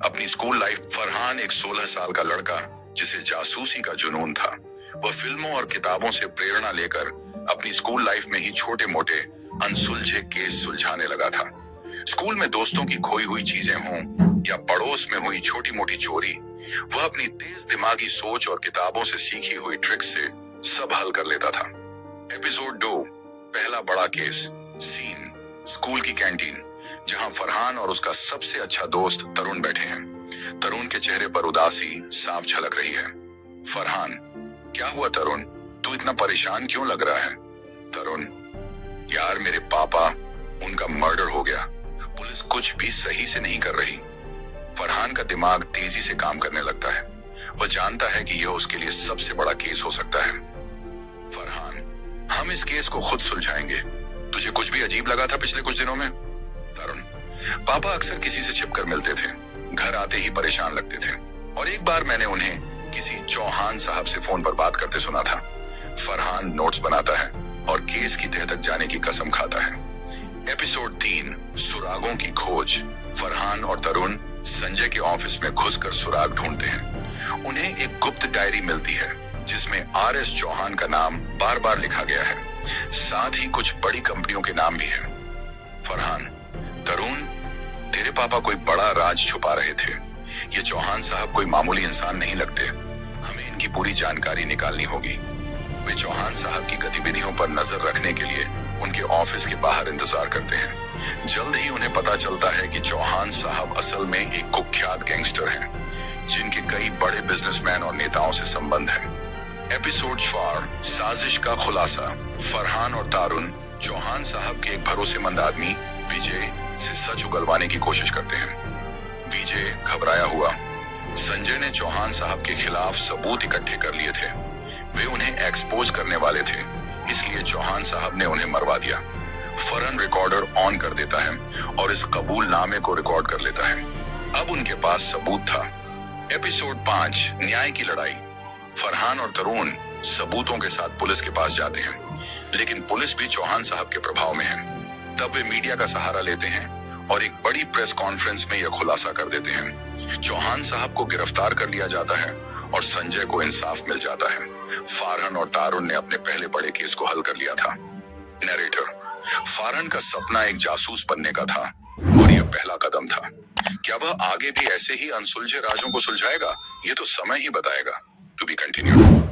अपनी school life. Farhan एक 16 साल का लड़का जिसे जासूसी का जुनून था। वह फिल्मों और किताबों से प्रेरणा लेकर अपनी स्कूल लाइफ में ही छोटे मोटे अनसुलझे केस सुलझाने लगा था। स्कूल में दोस्तों की खोई हुई चीजें हों या पड़ोस में हुई छोटी मोटी चोरी, वह अपनी तेज दिमागी सोच और किताबों से सीखी हुई ट्रिक से सब हल कर लेता था। एपिसोड 2, पहला बड़ा केस। सीन स्कूल की कैंटीन, जहां फरहान और उसका सबसे अच्छा दोस्त तरुण बैठे हैं। तरुण के चेहरे पर उदासी साफ झलक रही है। फरहान, क्या हुआ तरुण, तू इतना परेशान क्यों लग रहा है? तरुण, यार मेरे पापा, उनका मर्डर हो गया। पुलिस कुछ भी सही से नहीं कर रही। फरहान का दिमाग तेजी से काम करने लगता है। वह जानता है कि यह उसके लिए सबसे बड़ा केस हो सकता है। फरहान, हम इस केस को खुद सुलझाएंगे। तुझे कुछ भी अजीब लगा था पिछले कुछ दिनों में? तरुण, पापा अक्सर किसी से छिपकर मिलते थे, घर आते ही परेशान लगते थे, और एक बार मैंने उन्हें किसी चौहान साहब से फोन पर बात करते सुना था। फरहान नोट्स बनाता है और केस की तह तक जाने की कसम खाता है। एपिसोड 3, सुरागों की खोज। फरहान और तरुण संजय के ऑफिस में घुसकर सुराग ढूंढते हैं। उन्हें एक गुप्त डायरी मिलती है जिसमें RS चौहान का नाम बार बार लिखा गया है, साथ ही कुछ बड़ी कंपनियों के नाम भी हैं। फरहान, तरुण, तेरे पापा कोई बड़ा राज छुपा रहे थे। ये चौहान साहब कोई मामूली इंसान नहीं लगते। हमें इनकी पूरी जानकारी निकालनी होगी। वे चौहान साहब की गतिविधियों पर नजर रखने के लिए उनके ऑफिस के बाहर इंतजार करते हैं। जल्द ही उन्हें पता चलता है कि चौहान साहब असल में एक कुख्यात गैंगस्टर हैं, जिनके कई बड़े बिजनेसमैन और नेताओं से संबंध है। एपिसोड 4, साजिश का खुलासा। फरहान और तरुण चौहान साहब के एक भरोसेमंद आदमी विजय से सच उगलवाने की कोशिश करते हैं। विजय घबराया हुआ। संजय ने चौहान साहब के खिलाफ सबूत इकट्ठे कर लिए थे। वे उन्हें एक्सपोज करने वाले थे, इसलिए चौहान साहब ने उन्हें मरवा दिया। फरहान रिकॉर्डर ऑन कर देता है और इस कबूलनामे को रिकॉर्ड कर लेता है। अब उनके पास सबूत था। एपिसोड 5, न्याय की लड़ाई। फरहान और तरुण सबूतों के साथ पुलिस के पास जाते हैं, लेकिन पुलिस भी चौहान साहब के प्रभाव में है। तब वे मीडिया का सहारा लेते हैं और एक बड़ी प्रेस कॉन्फ्रेंस में यह खुलासा कर देते हैं। चौहान साहब को गिरफ्तार कर लिया जाता है और संजय को इंसाफ मिल जाता है। फरहान और तरुण ने अपने पहले बड़े केस को हल कर लिया था। नरेटर, फरहान का सपना एक जासूस बनने का था और यह पहला कदम था। क्या वह आगे भी ऐसे ही अनसुलझे राजों को सुलझाएगा? ये तो समय ही बताएगा। To be continued.